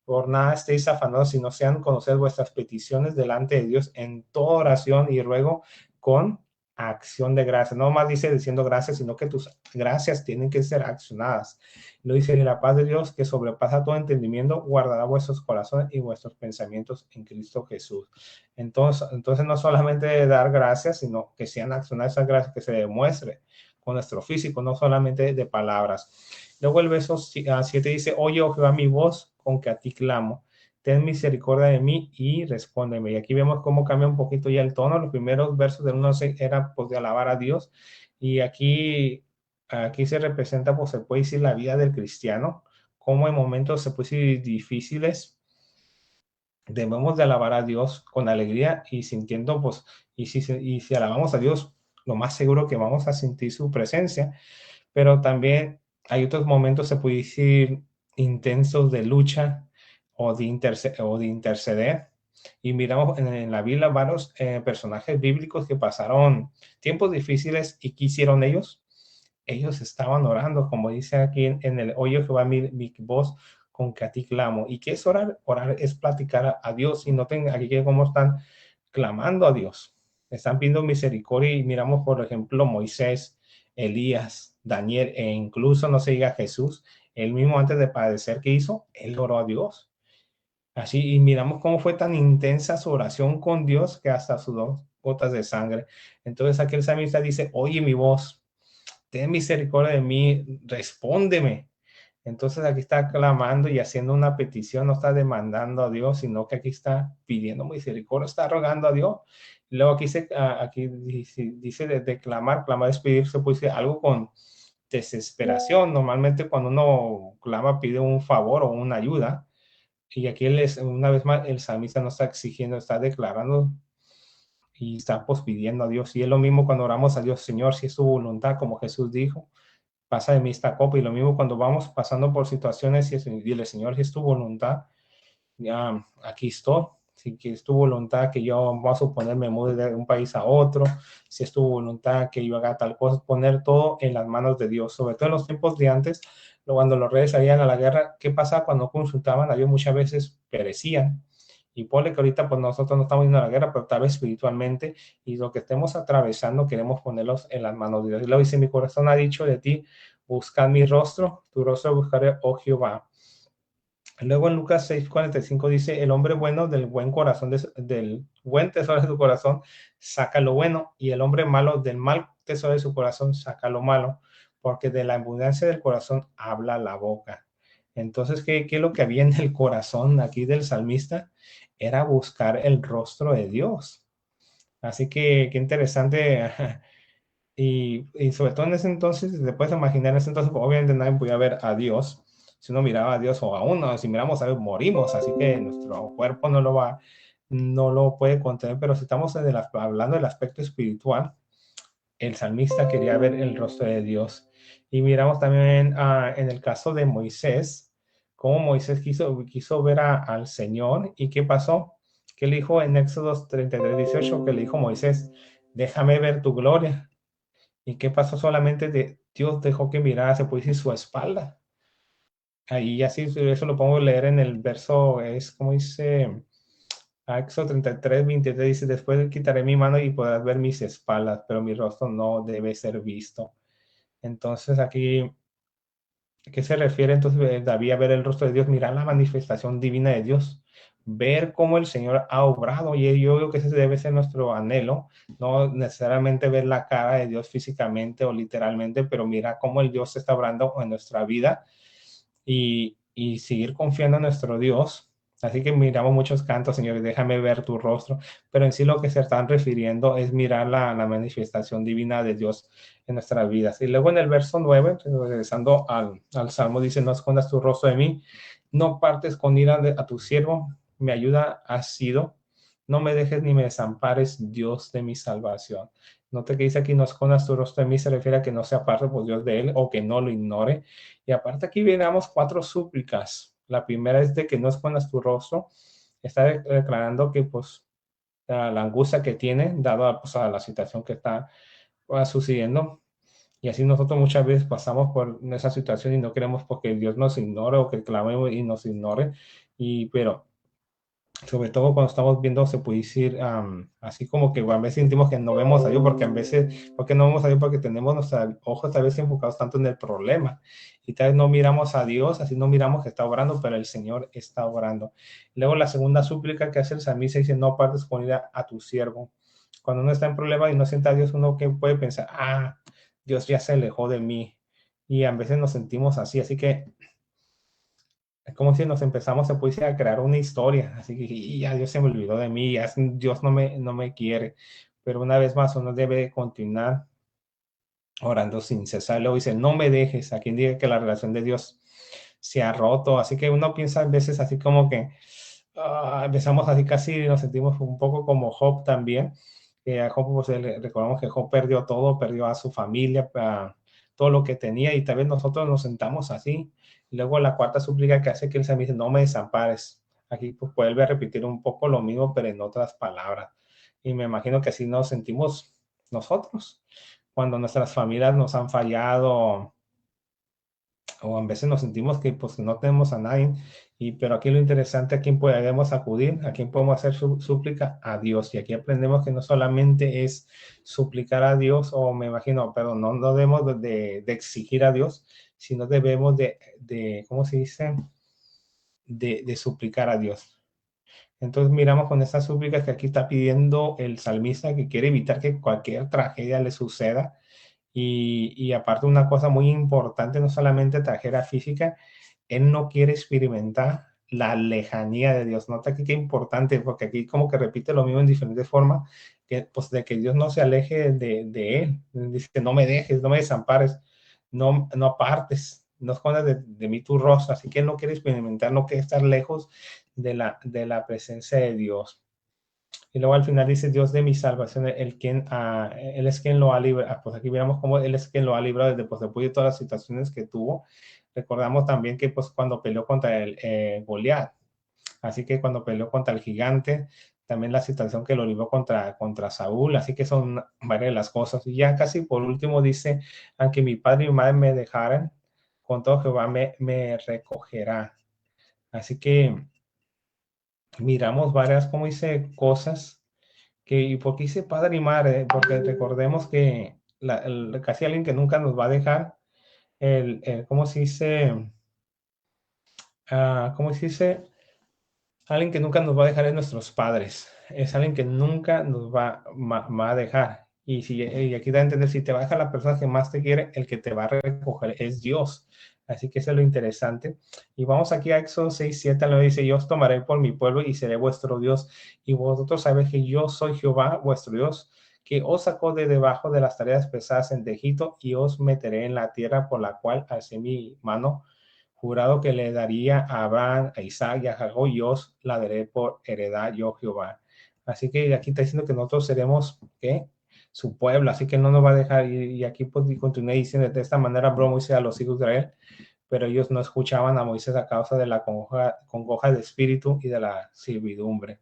por nada estéis afanados, sino sean conocer vuestras peticiones delante de Dios en toda oración y ruego con acción de gracias. No más dice diciendo gracias, sino que tus gracias tienen que ser accionadas. Lo dice, y la paz de Dios que sobrepasa todo entendimiento, guardará vuestros corazones y vuestros pensamientos en Cristo Jesús. Entonces no solamente dar gracias, sino que sean accionadas esas gracias, que se demuestre con nuestro físico, no solamente de palabras. Luego el verso 7 dice, oye, oh Jehová, mi voz con que a ti clamo. Ten misericordia de mí y respóndeme. Y aquí vemos cómo cambia un poquito ya el tono. Los primeros versos del 1 era pues de alabar a Dios. Y aquí se representa, pues se puede decir, la vida del cristiano. Cómo en momentos se puede decir difíciles debemos de alabar a Dios con alegría y sintiendo, pues, y si alabamos a Dios, lo más seguro que vamos a sentir su presencia, pero también hay otros momentos, se puede decir, intensos de lucha o de interceder. Y miramos en la Biblia varios personajes bíblicos que pasaron tiempos difíciles y ¿qué hicieron ellos? Ellos estaban orando, como dice aquí en el oye Jehová mi voz con que a ti clamo. ¿Y qué es orar? Orar es platicar a Dios y noten aquí que cómo están clamando a Dios. Están pidiendo misericordia y miramos, por ejemplo, Moisés, Elías, Daniel e incluso, no se diga Jesús, él mismo antes de padecer, ¿qué hizo? Él oró a Dios. Así, y miramos cómo fue tan intensa su oración con Dios que hasta sudó gotas de sangre. Entonces aquí el salmista dice, oye mi voz, ten misericordia de mí, respóndeme. Entonces aquí está clamando y haciendo una petición, no está demandando a Dios, sino que aquí está pidiendo misericordia, está rogando a Dios. Y luego aquí dice de clamar, clamar es pedir, se puede decir algo con desesperación. Normalmente cuando uno clama pide un favor o una ayuda. Y aquí una vez más el salmista no está exigiendo, está declarando y está pues pidiendo a Dios. Y es lo mismo cuando oramos a Dios, Señor, si es tu voluntad, como Jesús dijo, pasa de mí esta copa. Y lo mismo cuando vamos pasando por situaciones y dile, Señor, si es tu voluntad, ya aquí estoy. Si es tu voluntad que yo, vamos a suponer, me mude de un país a otro, si es tu voluntad que yo haga tal cosa, poner todo en las manos de Dios. Sobre todo en los tiempos de antes, cuando los reyes salían a la guerra, ¿qué pasa cuando consultaban a Dios? Muchas veces perecían. Y ponle que ahorita pues nosotros no estamos yendo a la guerra, pero tal vez espiritualmente, y lo que estemos atravesando queremos ponerlos en las manos de Dios. Y luego dice, mi corazón ha dicho de ti, buscad mi rostro, tu rostro buscaré, oh Jehová. Luego en Lucas 6:45 dice, el hombre bueno del buen corazón, del buen tesoro de su corazón, saca lo bueno, y el hombre malo del mal tesoro de su corazón, saca lo malo, porque de la abundancia del corazón habla la boca. Entonces, ¿qué es lo que había en el corazón aquí del salmista? Era buscar el rostro de Dios. Así que qué interesante. Y sobre todo en ese entonces, te puedes imaginar en ese entonces, pues, obviamente nadie podía ver a Dios. Si uno miraba a Dios o a uno, si miramos a Dios, morimos. Así que nuestro cuerpo no lo puede contener. Pero si estamos hablando del aspecto espiritual, el salmista quería ver el rostro de Dios. Y miramos también en el caso de Moisés, cómo Moisés quiso ver al Señor. ¿Y qué pasó? Que le dijo en Éxodo 33:18, que le dijo Moisés, déjame ver tu gloria. ¿Y qué pasó? Solamente Dios dejó que mirara, se puede decir, su espalda. Ahí así, eso lo pongo a leer en el verso, es como dice, Éxodo 33, 23 dice, después quitaré mi mano y podrás ver mis espaldas, pero mi rostro no debe ser visto. Entonces aquí, ¿qué se refiere entonces David a ver el rostro de Dios? Mirar la manifestación divina de Dios, ver cómo el Señor ha obrado, y yo creo que ese debe ser nuestro anhelo, no necesariamente ver la cara de Dios físicamente o literalmente, pero mira cómo el Dios está obrando en nuestra vida y seguir confiando en nuestro Dios. Así que miramos muchos cantos, Señor, déjame ver tu rostro, pero en sí lo que se están refiriendo es mirar la manifestación divina de Dios en nuestras vidas. Y luego en el verso 9, regresando al Salmo, dice, no escondas tu rostro de mí, no partes con ira a tu siervo, mi ayuda has sido, no me dejes ni me desampares, Dios de mi salvación. Note que dice aquí, no escondas tu rostro de mí, se refiere a que no se aparte por Dios de él o que no lo ignore. Y aparte aquí veamos 4 súplicas. La primera es de que no escondas tu rostro. Está declarando que pues la angustia que tiene, dado pues, a la situación que está sucediendo. Y así nosotros muchas veces pasamos por esa situación y no queremos porque Dios nos ignore o que clamemos y nos ignore. Pero sobre todo cuando estamos viendo, se puede decir, así como que a veces sentimos que no vemos a Dios, porque a veces, porque no vemos a Dios, porque tenemos nuestros ojos tal vez enfocados tanto en el problema, y tal vez no miramos a Dios, así no miramos que está obrando, pero el Señor está obrando. Luego la segunda súplica que hace el salmista dice, no partes con ira a tu siervo. Cuando uno está en problema y no siente a Dios, uno que puede pensar, Dios ya se alejó de mí, y a veces nos sentimos así que es como si nos empezamos, se pudiese a crear una historia, así que y ya Dios se me olvidó de mí, ya Dios no me quiere, pero una vez más uno debe continuar orando sin cesar. Luego dice, no me dejes, a quien diga que la relación de Dios se ha roto, así que uno piensa a veces así como que empezamos así casi, nos sentimos un poco como Job también, que a Job pues, recordamos que Job perdió todo, perdió a su familia, todo lo que tenía, y tal vez nosotros nos sentamos así. Y luego la cuarta súplica que hace que él se me dice, no me desampares. Aquí pues vuelve a repetir un poco lo mismo, pero en otras palabras. Y me imagino que así nos sentimos nosotros, cuando nuestras familias nos han fallado, o a veces nos sentimos que pues no tenemos a nadie, pero aquí lo interesante, a quién podemos acudir, a quién podemos hacer súplica, a Dios. Y aquí aprendemos que no solamente es suplicar a Dios, o me imagino, perdón, no debemos de exigir a Dios, sino debemos ¿cómo se dice? De suplicar a Dios. Entonces miramos con estas súplicas que aquí está pidiendo el salmista, que quiere evitar que cualquier tragedia le suceda. Y aparte una cosa muy importante, no solamente tragedia física, él no quiere experimentar la lejanía de Dios. Nota aquí qué importante, porque aquí como que repite lo mismo en diferentes formas, que pues de que Dios no se aleje de él. Dice, no me dejes, no me desampares, no apartes, no escondas de mí tu rostro. Así que él no quiere experimentar, no quiere estar lejos de la presencia de Dios. Y luego al final dice, Dios de mi salvación, Él es quien lo ha librado. Pues aquí miramos cómo Él es quien lo ha librado después de todas las situaciones que tuvo. Recordamos también que pues cuando peleó contra el Goliat, así que cuando peleó contra el gigante, también la situación que lo libró contra Saúl, así que son varias de las cosas. Y ya casi por último dice, aunque mi padre y mi madre me dejaran, con todo Jehová me recogerá. Así que miramos varias, como dice, cosas ¿y por qué dice padre y madre? Porque recordemos que casi alguien que nunca nos va a dejar, ¿cómo se dice? ¿Cómo se dice? Alguien que nunca nos va a dejar es nuestros padres. Es alguien que nunca nos va a dejar. Y aquí da a entender, si te va a dejar la persona que más te quiere, el que te va a recoger es Dios. Así que eso es lo interesante. Y vamos aquí a Éxodo 6, 7, lo dice, yo os tomaré por mi pueblo y seré vuestro Dios. Y vosotros sabéis que yo soy Jehová, vuestro Dios, que os sacó de debajo de las tareas pesadas en Egipto y os meteré en la tierra por la cual alcé mi mano, jurado que le daría a Abraham, a Isaac y a Jacob, y os la daré por heredad, yo Jehová. Así que aquí está diciendo que nosotros seremos, ¿qué? Su pueblo, así que no nos va a dejar. Y aquí pues, continúa diciendo, de esta manera habló Moisés a los hijos de Israel, pero ellos no escuchaban a Moisés a causa de la congoja de espíritu y de la servidumbre.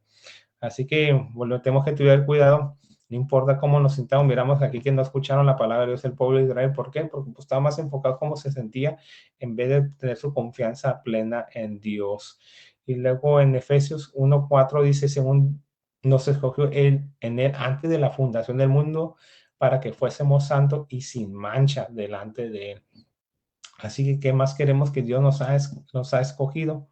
Así que, bueno, tenemos que tener cuidado No importa cómo nos sintamos, miramos aquí que no escucharon la palabra de Dios el pueblo de Israel. ¿Por qué? Porque pues, estaba más enfocado cómo se sentía en vez de tener su confianza plena en Dios. Y luego en Efesios 1:4 dice, según nos escogió él, en él antes de la fundación del mundo para que fuésemos santos y sin mancha delante de él. Así que, ¿qué más queremos que Dios nos ha escogido?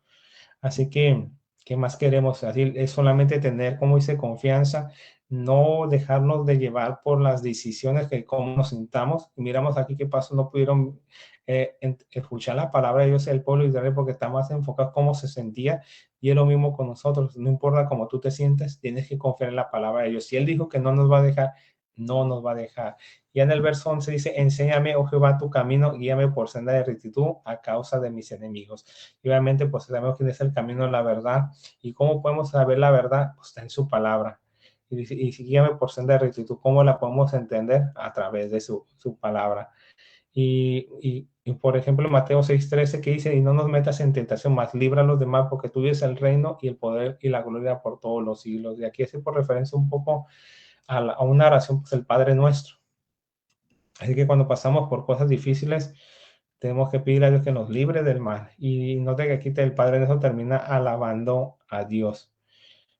Así que, ¿qué más queremos? Así es solamente tener, como dice, confianza, no dejarnos de llevar por las decisiones que como nos sintamos. Y miramos aquí qué pasó, no pudieron escuchar la palabra de Dios el pueblo de Israel porque está más enfocado cómo se sentía. Y es lo mismo con nosotros. No importa cómo tú te sientes, tienes que confiar en la palabra de Dios. Si Él dijo que no nos va a dejar, no nos va a dejar. Ya en el verso 11 dice, enséñame, oh Jehová, tu camino, guíame por senda de rectitud a causa de mis enemigos. Y obviamente, pues sabemos que es el camino de la verdad. ¿Y cómo podemos saber la verdad? Pues está en su palabra. Y dice, y guíame por senda de rectitud. ¿Cómo la podemos entender? A través de su palabra. Y, por ejemplo, Mateo 6:13 que dice, y no nos metas en tentación, más líbralos de mal, porque tú eres el reino y el poder y la gloria por todos los siglos. Y aquí es por referencia un poco a una oración, pues el Padre Nuestro. Así que cuando pasamos por cosas difíciles, tenemos que pedir a Dios que nos libre del mal. Y no te que quite el Padre, en eso termina alabando a Dios.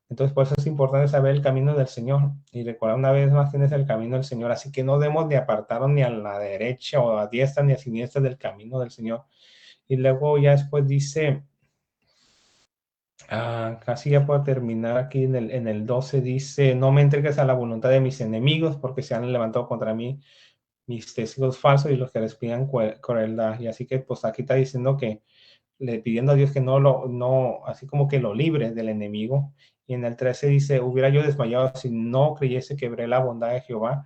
Entonces, por eso es importante saber el camino del Señor y recordar una vez más quién es el camino del Señor. Así que no debemos de apartarnos ni a la derecha o a diestra ni a siniestra del camino del Señor. Y luego ya después dice, casi ya puedo terminar aquí en el 12, dice, no me entregues a la voluntad de mis enemigos porque se han levantado contra mí mis testigos falsos y los que les pidan crueldad. Y así que pues aquí está diciendo que le pidiendo a Dios que no, así como que lo libre del enemigo. Y en el 13 dice, hubiera yo desmayado si no creyese que veré la bondad de Jehová.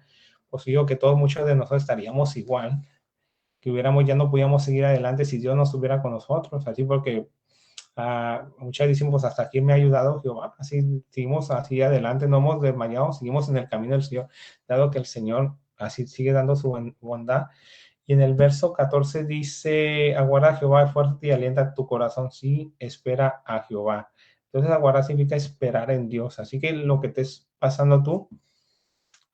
Pues digo que todos muchos de nosotros estaríamos igual, que hubiéramos, ya no podíamos seguir adelante si Dios no estuviera con nosotros, así porque muchas decimos, pues hasta aquí me ha ayudado Jehová, así seguimos así adelante, no hemos desmayado, seguimos en el camino del Señor, dado que el Señor así sigue dando su bondad. Y en el verso 14 dice, aguarda a Jehová, fuerte y alienta tu corazón, sí, espera a Jehová. Entonces aguardar significa esperar en Dios, así que lo que te es pasando tú,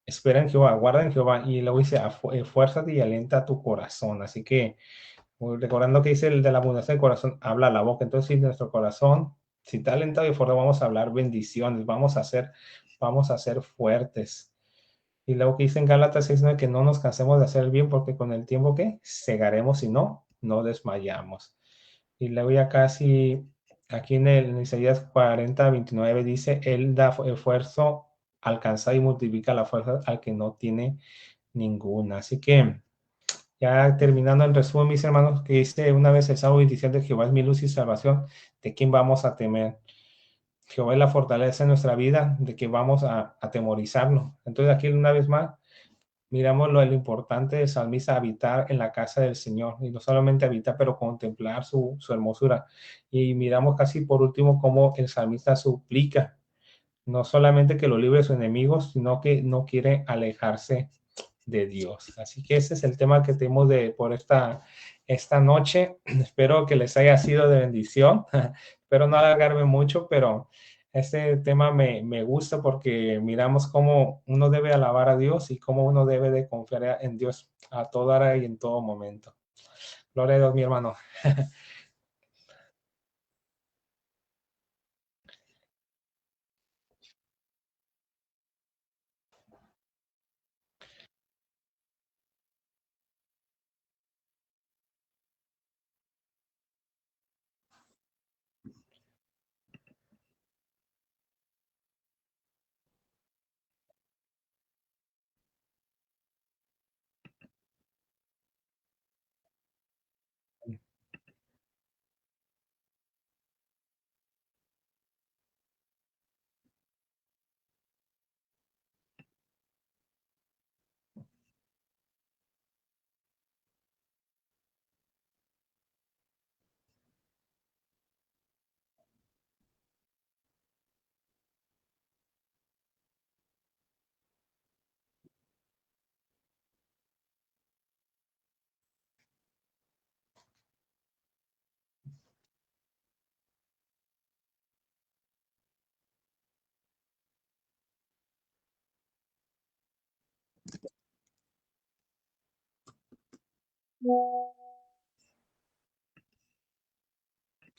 espera en Jehová, aguarda en Jehová, y luego dice, fuérzate y alienta tu corazón, así que recordando que dice el de la abundancia del corazón, habla la boca. Entonces, si nuestro corazón, si está alentado y fuerte, vamos a hablar bendiciones, vamos a ser fuertes. Y luego que dice en Gálatas 6:9 que no nos cansemos de hacer el bien, porque con el tiempo que cegaremos y no desmayamos. Y luego ya casi, aquí en Isaías 40:29 dice, Él da esfuerzo, alcanza y multiplica la fuerza al que no tiene ninguna. Así que ya terminando el resumen, mis hermanos, que dice una vez el Salmo 27, Jehová es mi luz y salvación, ¿de quién vamos a temer? Jehová es la fortaleza de nuestra vida, ¿de qué vamos a atemorizarnos? Entonces aquí una vez más, miramos lo importante del salmista, habitar en la casa del Señor, y no solamente habitar, pero contemplar su hermosura. Y miramos casi por último cómo el salmista suplica, no solamente que lo libre de sus enemigos, sino que no quiere alejarse de Dios. Así que ese es el tema que tenemos por esta noche. Espero que les haya sido de bendición. Espero no alargarme mucho, pero este tema me gusta porque miramos cómo uno debe alabar a Dios y cómo uno debe de confiar en Dios a toda hora y en todo momento. Gloria a Dios, mi hermano.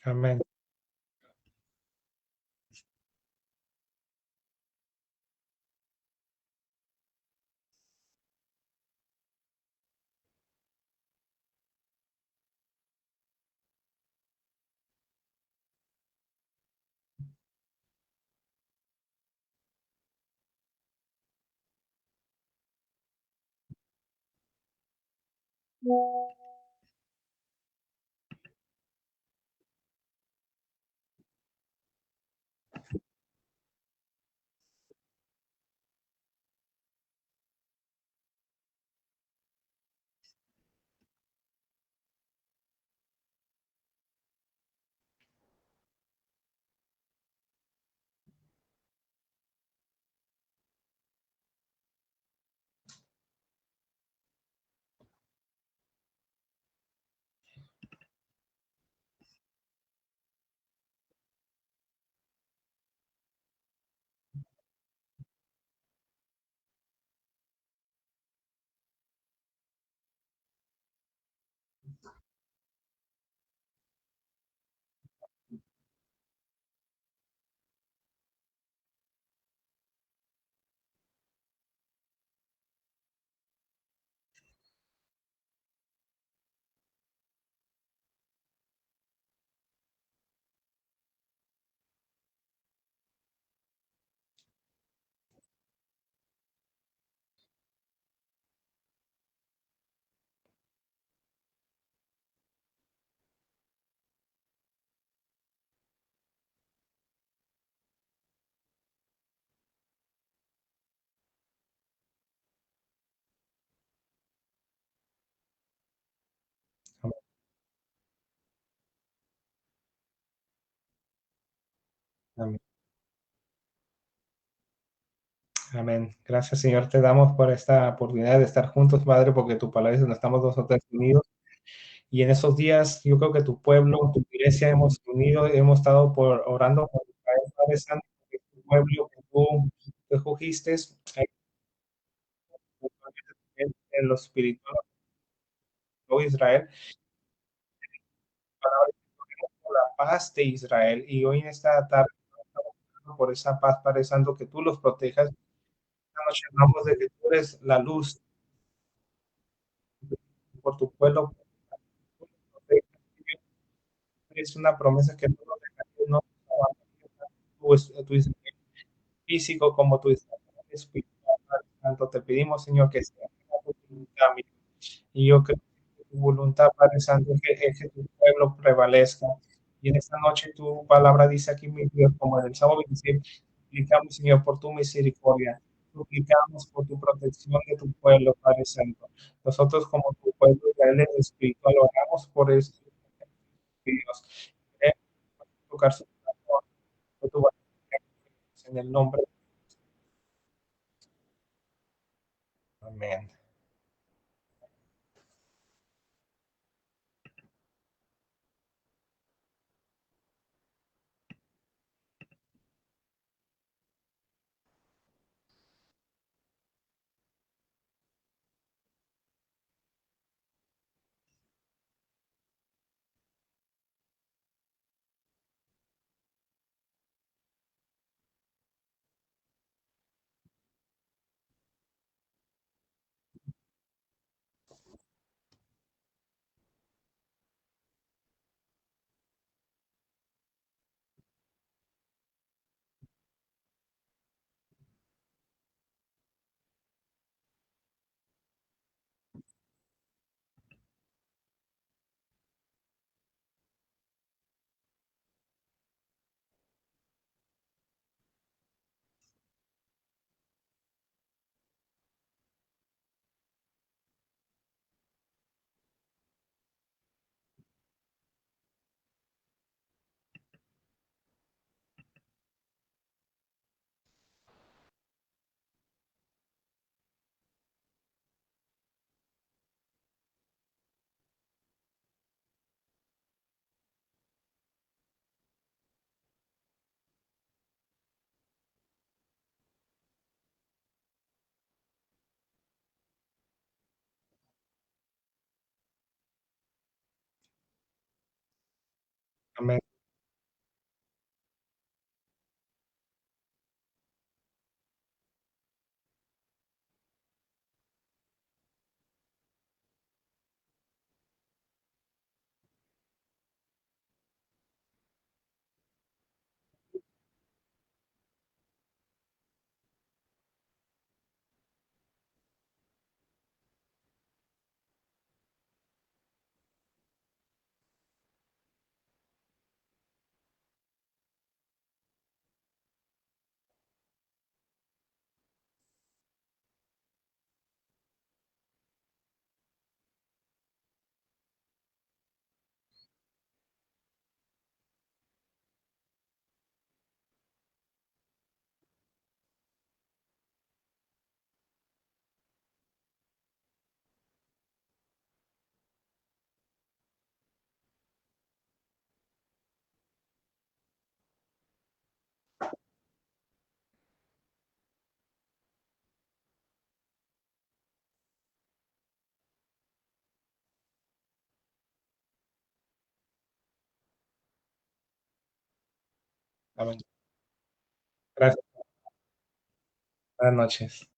Amén. Amén. Amén. Gracias, Señor, te damos por esta oportunidad de estar juntos, Padre, porque tu palabra es donde estamos nosotros unidos. Y en esos días, yo creo que tu pueblo, tu iglesia, hemos unido, hemos estado orando por Israel, Padre Santo, porque tu pueblo que tú escogiste, en lo espiritual, de Israel, palabra por la paz de Israel. Y hoy en esta tarde, estamos orando por esa paz, Padre Santo, que tú los protejas. Esta noche hablamos de que tú eres la luz por tu pueblo. Es una promesa que no nos dejarías, no nos abandonarías, tu Israel físico como tu Israel espiritual. Padre Santo, te pedimos, Señor, que sea tu voluntad, y yo creo que tu voluntad, Padre Santo, es que tu pueblo prevalezca. Y en esta noche tu palabra dice aquí, mi Dios, como en el Salmo 27, suplicamos, Señor, por tu misericordia. Suplicamos por tu protección de tu pueblo, Padre Santo. Nosotros como tu pueblo Israel espiritual oramos por eso, Dios. Queremos tocar su corazón, por tu en el nombre. Amén. Amén. Amén. Gracias. Buenas noches.